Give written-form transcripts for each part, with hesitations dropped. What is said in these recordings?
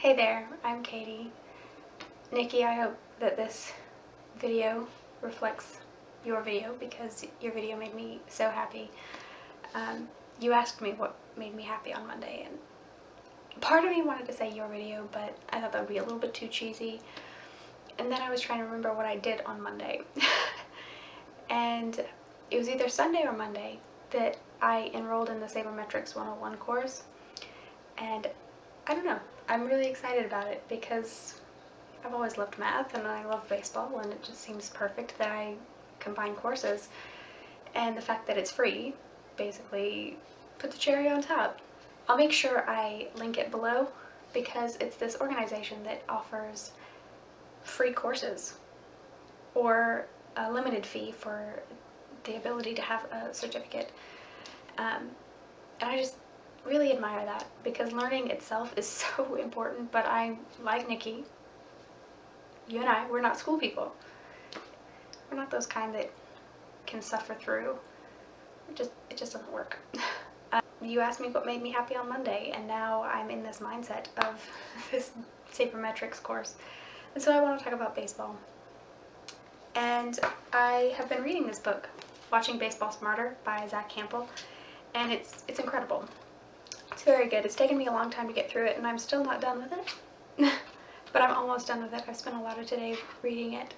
Hey there, I'm Katie. Nikki, I hope that this video reflects your video because your video made me so happy. You asked me what made me happy on Monday, and part of me wanted to say your video, but I thought that would be a little bit too cheesy. And then I was trying to remember what I did on Monday. And it was either Sunday or Monday that I enrolled in the Sabermetrics 101 course. And I don't know, I'm really excited about it because I've always loved math and I love baseball, and it just seems perfect that I combine courses. And the fact that it's free basically put the cherry on top. I'll make sure I link it below because it's this organization that offers free courses or a limited fee for the ability to have a certificate. And I just really admire that because learning itself is so important, but I, like Nikki, you and I, we're not school people. We're not those kind that can suffer through. It just doesn't work. You asked me what made me happy on Monday, and now I'm in this mindset of this sabermetrics course. And so I want to talk about baseball. And I have been reading this book, Watching Baseball Smarter by Zach Campbell, and it's incredible. It's very good. It's taken me a long time to get through it, and I'm still not done with it. But I'm almost done with it. I've spent a lot of today reading it.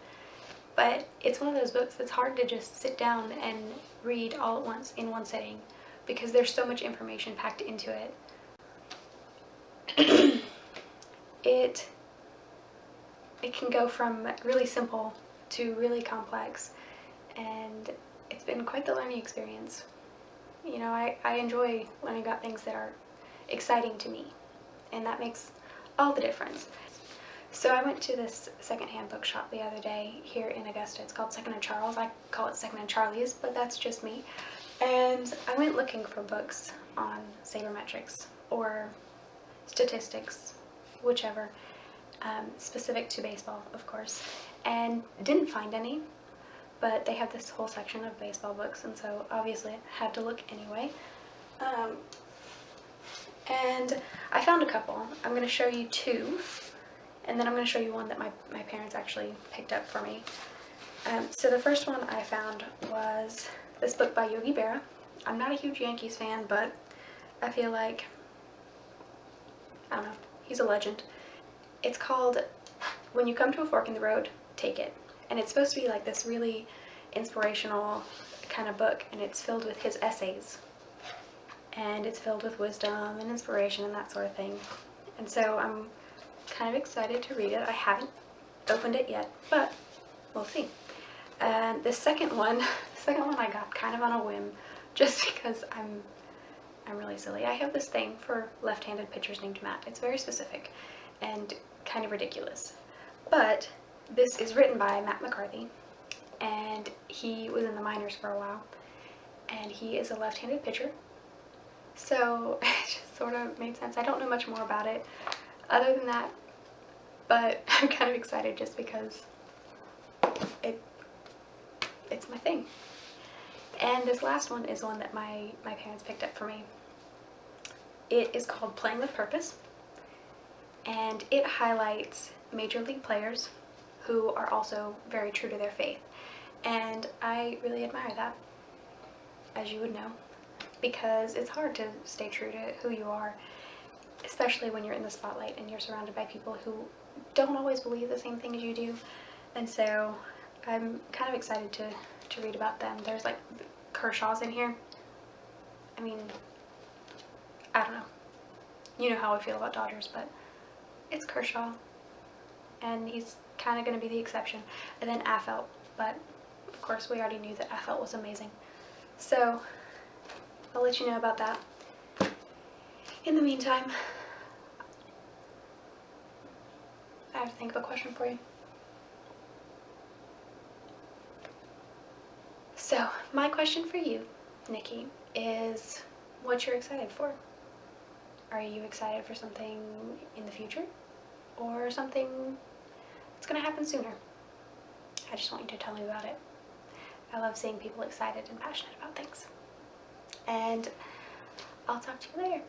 But it's one of those books that's hard to just sit down and read all at once in one sitting because there's so much information packed into it. It can go from really simple to really complex, and it's been quite the learning experience. You know, I enjoy learning about things that are exciting to me, and that makes all the difference. So I went to this secondhand bookshop the other day here in Augusta. It's called Second and Charles. I call it Second and Charlie's, but that's just me. And I went looking for books on sabermetrics or statistics, whichever, specific to baseball, of course, and didn't find any. But they have this whole section of baseball books, and so obviously I had to look anyway. And I found a couple. I'm going to show you two, and then I'm going to show you one that my parents actually picked up for me. So the first one I found was this book by Yogi Berra. I'm not a huge Yankees fan, but I feel like, I don't know, he's a legend. It's called When You Come to a Fork in the Road, Take It. And it's supposed to be like this really inspirational kind of book, and it's filled with his essays. And it's filled with wisdom and inspiration and that sort of thing. And so I'm kind of excited to read it. I haven't opened it yet, but we'll see. And the second one I got kind of on a whim, just because I'm really silly. I have this thing for left-handed pitchers named Matt. It's very specific and kind of ridiculous. But this is written by Matt McCarthy, and he was in the minors for a while, and he is a left-handed pitcher. So it just sort of made sense. I don't know much more about it other than that, but I'm kind of excited just because it's my thing. And this last one is one that my parents picked up for me. It is called Playing with Purpose, and it highlights major league players who are also very true to their faith. And I really admire that, as you would know, because it's hard to stay true to who you are, especially when you're in the spotlight and you're surrounded by people who don't always believe the same thing as you do. And so I'm kind of excited to read about them. There's like Kershaw's in here. I mean, I don't know. You know how I feel about Dodgers, but it's Kershaw, and he's kind of going to be the exception. And then Affeldt, but of course we already knew that Affeldt was amazing. So I'll let you know about that. In the meantime, I have to think of a question for you. So my question for you, Nikki, is what you're excited for. Are you excited for something in the future, or something that's going to happen sooner? I just want you to tell me about it. I love seeing people excited and passionate about things. And I'll talk to you later.